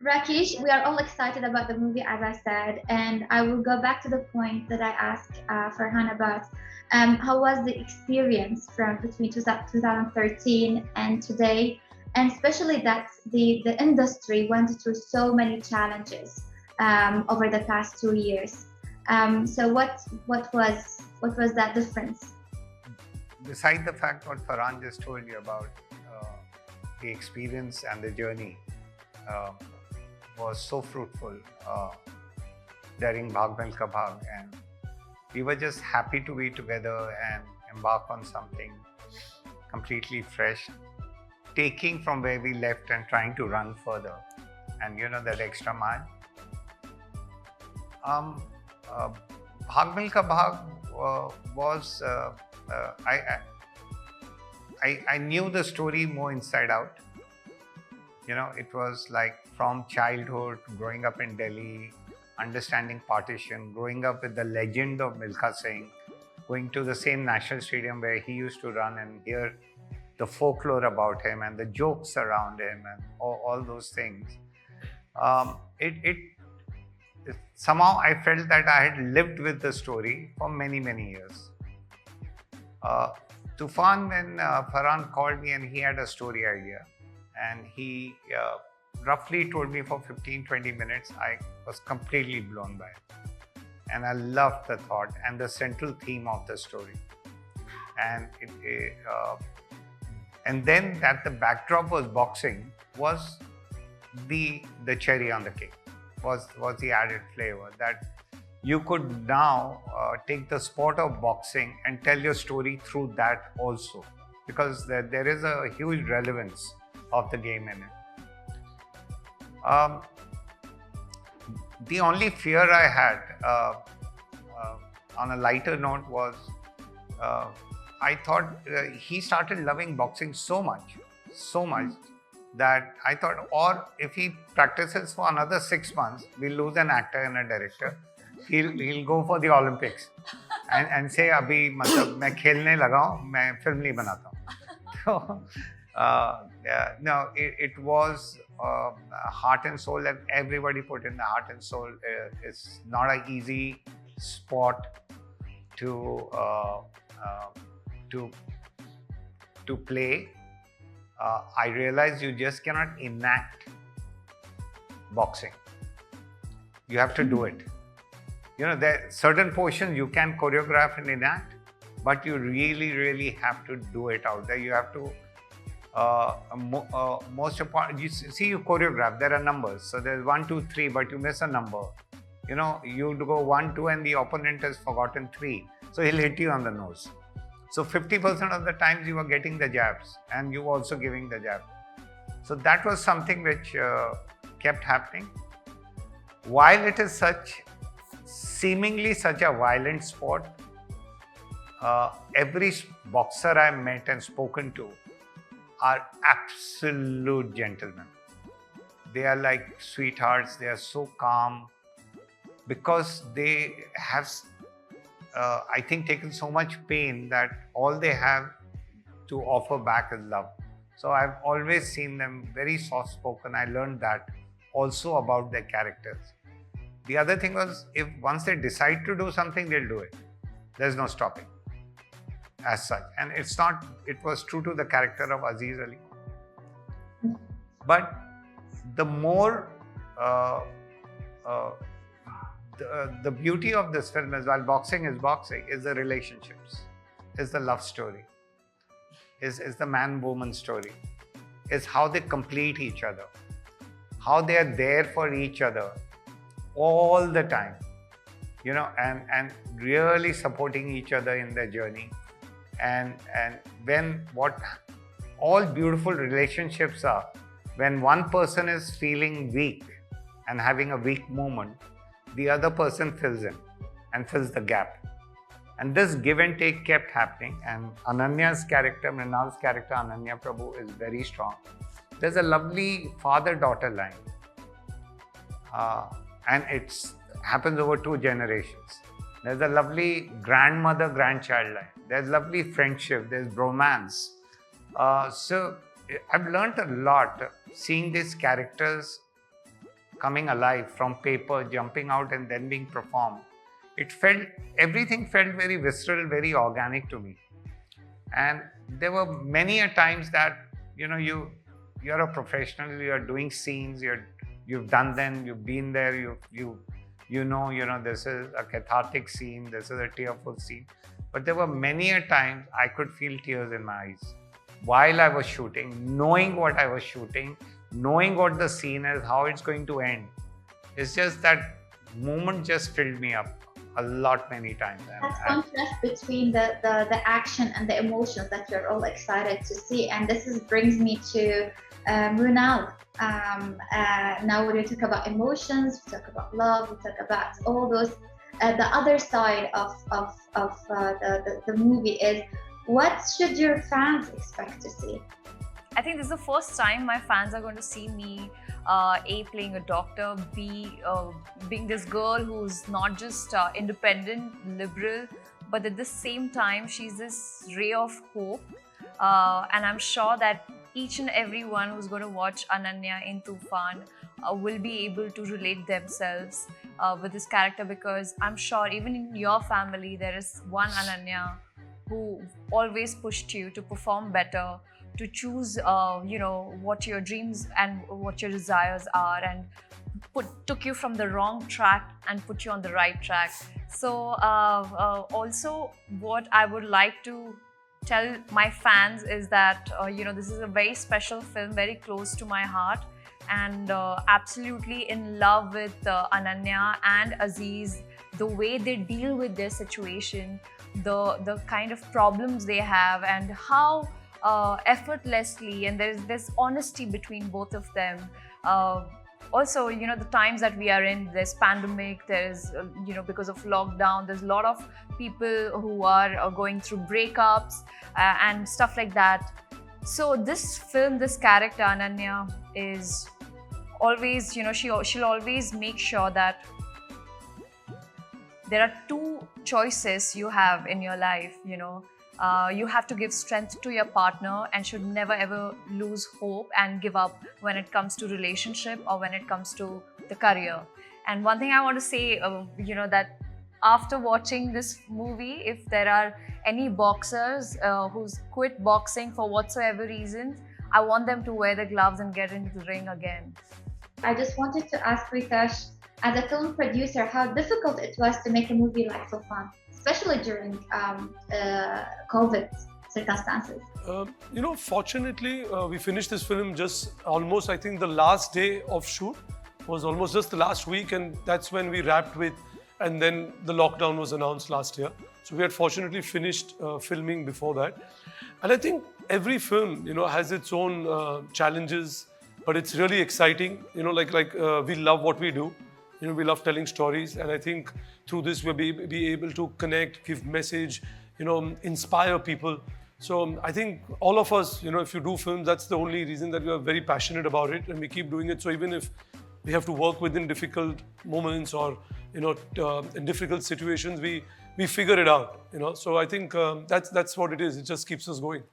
Rakesh, we are all excited about the movie, as I said, and I will go back to the point that I asked Farhan about. How was the experience from between 2013 and today, and especially that the industry went through so many challenges over the past 2 years. So what was that difference? Beside the fact what Farhan just told you about the experience and the journey uh, was so fruitful during Bhag Milka Bhag, and we were just happy to be together and embark on something completely fresh, taking from where we left and trying to run further. And you know that extra mile. Bhag Milka Bhag was I knew the story more inside out. You know, it was like from childhood, growing up in Delhi, understanding partition, growing up with the legend of Milkha Singh, going to the same national stadium where he used to run and hear the folklore about him and the jokes around him and all those things. Somehow I felt that I had lived with the story for many, many years. Toufan, when Farhan called me and he had a story idea, and he roughly told me for 15-20 minutes, I was completely blown by it. And I loved the thought and the central theme of the story. And and then that the backdrop was boxing was the cherry on the cake, was the added flavor that you could now take the sport of boxing and tell your story through that also, because there is a huge relevance of the game in it. The only fear I had on a lighter note was I thought he started loving boxing so much that I thought, or if he practices for another 6 months, we'll lose an actor and a director. He'll go for the Olympics and say, "Abhi, matlab, मैं खेलने लगा हूँ, मैं film नहीं बनाता हूँ." So, no, it was heart and soul, and everybody put in the heart and soul. It's not an easy sport to play. I realized you just cannot enact boxing. You have to do it. You know, there are certain portions you can choreograph and enact, but you really, really have to do it out there. You have to, most important, you see, you choreograph, there are numbers. So there's 1, 2, 3, but you miss a number. You know, you go 1, 2, and the opponent has forgotten 3. So he'll hit you on the nose. So 50% of the times you were getting the jabs, and you were also giving the jab. So that was something which kept happening. While it is seemingly such a violent sport, every boxer I met and spoken to are absolute gentlemen. They are like sweethearts. They are so calm because they have, I think, taken so much pain that all they have to offer back is love. So I've always seen them very soft-spoken. I learned that also about their characters. The other thing was, if once they decide to do something, they'll do it. There's no stopping as such. And it was true to the character of Aziz Ali. But the more, the beauty of this film is, while boxing, is the relationships, is the love story, is the man-woman story, is how they complete each other, how they are there for each other all the time, you know, and really supporting each other in their journey. And when what all beautiful relationships are, when one person is feeling weak and having a weak moment, the other person fills in and fills the gap. And this give and take kept happening. And Ananya's character, Mrinal's character, Ananya Prabhu, is very strong. There's a lovely father-daughter line. And it happens over 2 generations. There's a lovely grandmother-grandchild line. There's lovely friendship. There's bromance. So I've learned a lot seeing these characters coming alive from paper, jumping out and then being performed. Everything felt very visceral, very organic to me. And there were many a times that, you're a professional, you're doing scenes, you've done them, you've been there, you know, this is a cathartic scene, this is a tearful scene. But there were many a times I could feel tears in my eyes while I was shooting, knowing what I was shooting, knowing what the scene is, how it's going to end. It's just that moment just filled me up a lot, many times. That contrast between the action and the emotions that you're all excited to see. And brings me to Runal. Now when we talk about emotions, we talk about love, we talk about all those. The other side of the movie is, what should your fans expect to see? I think this is the first time my fans are going to see me A, playing a doctor, B, being this girl who's not just independent, liberal, but at the same time she's this ray of hope. And I'm sure that each and everyone who's going to watch Ananya in Toofan will be able to relate themselves with this character, because I'm sure even in your family there is one Ananya who always pushed you to perform better, to choose what your dreams and what your desires are, and took you from the wrong track and put you on the right track. So also what I would like to tell my fans is that this is a very special film, very close to my heart, and absolutely in love with Ananya and Aziz, the way they deal with their situation, the kind of problems they have, and how effortlessly, and there's honesty between both of them. Also, the times that we are in, there's pandemic, there's because of lockdown, there's a lot of people who are going through breakups and stuff like that. So this film, this character Ananya is always, she'll always make sure that there are two choices you have in your life. You have to give strength to your partner and should never ever lose hope and give up when it comes to relationship or when it comes to the career. And one thing I want to say, that after watching this movie, if there are any boxers who's quit boxing for whatsoever reasons, I want them to wear the gloves and get into the ring again. I just wanted to ask Ritesh, as a film producer, how difficult it was to make a movie like Toofan, especially during COVID circumstances. Fortunately, we finished this film just almost, I think the last day of shoot was almost just the last week, and that's when we wrapped with, and then the lockdown was announced last year. So we had fortunately finished filming before that. And I think every film, has its own challenges, but it's really exciting. We love what we do. We love telling stories, and I think through this we'll be able to connect, give message, inspire people. So I think all of us, if you do films, that's the only reason that we are very passionate about it, and we keep doing it. So even if we have to work within difficult moments or in difficult situations, we figure it out. So I think that's what it is. It just keeps us going.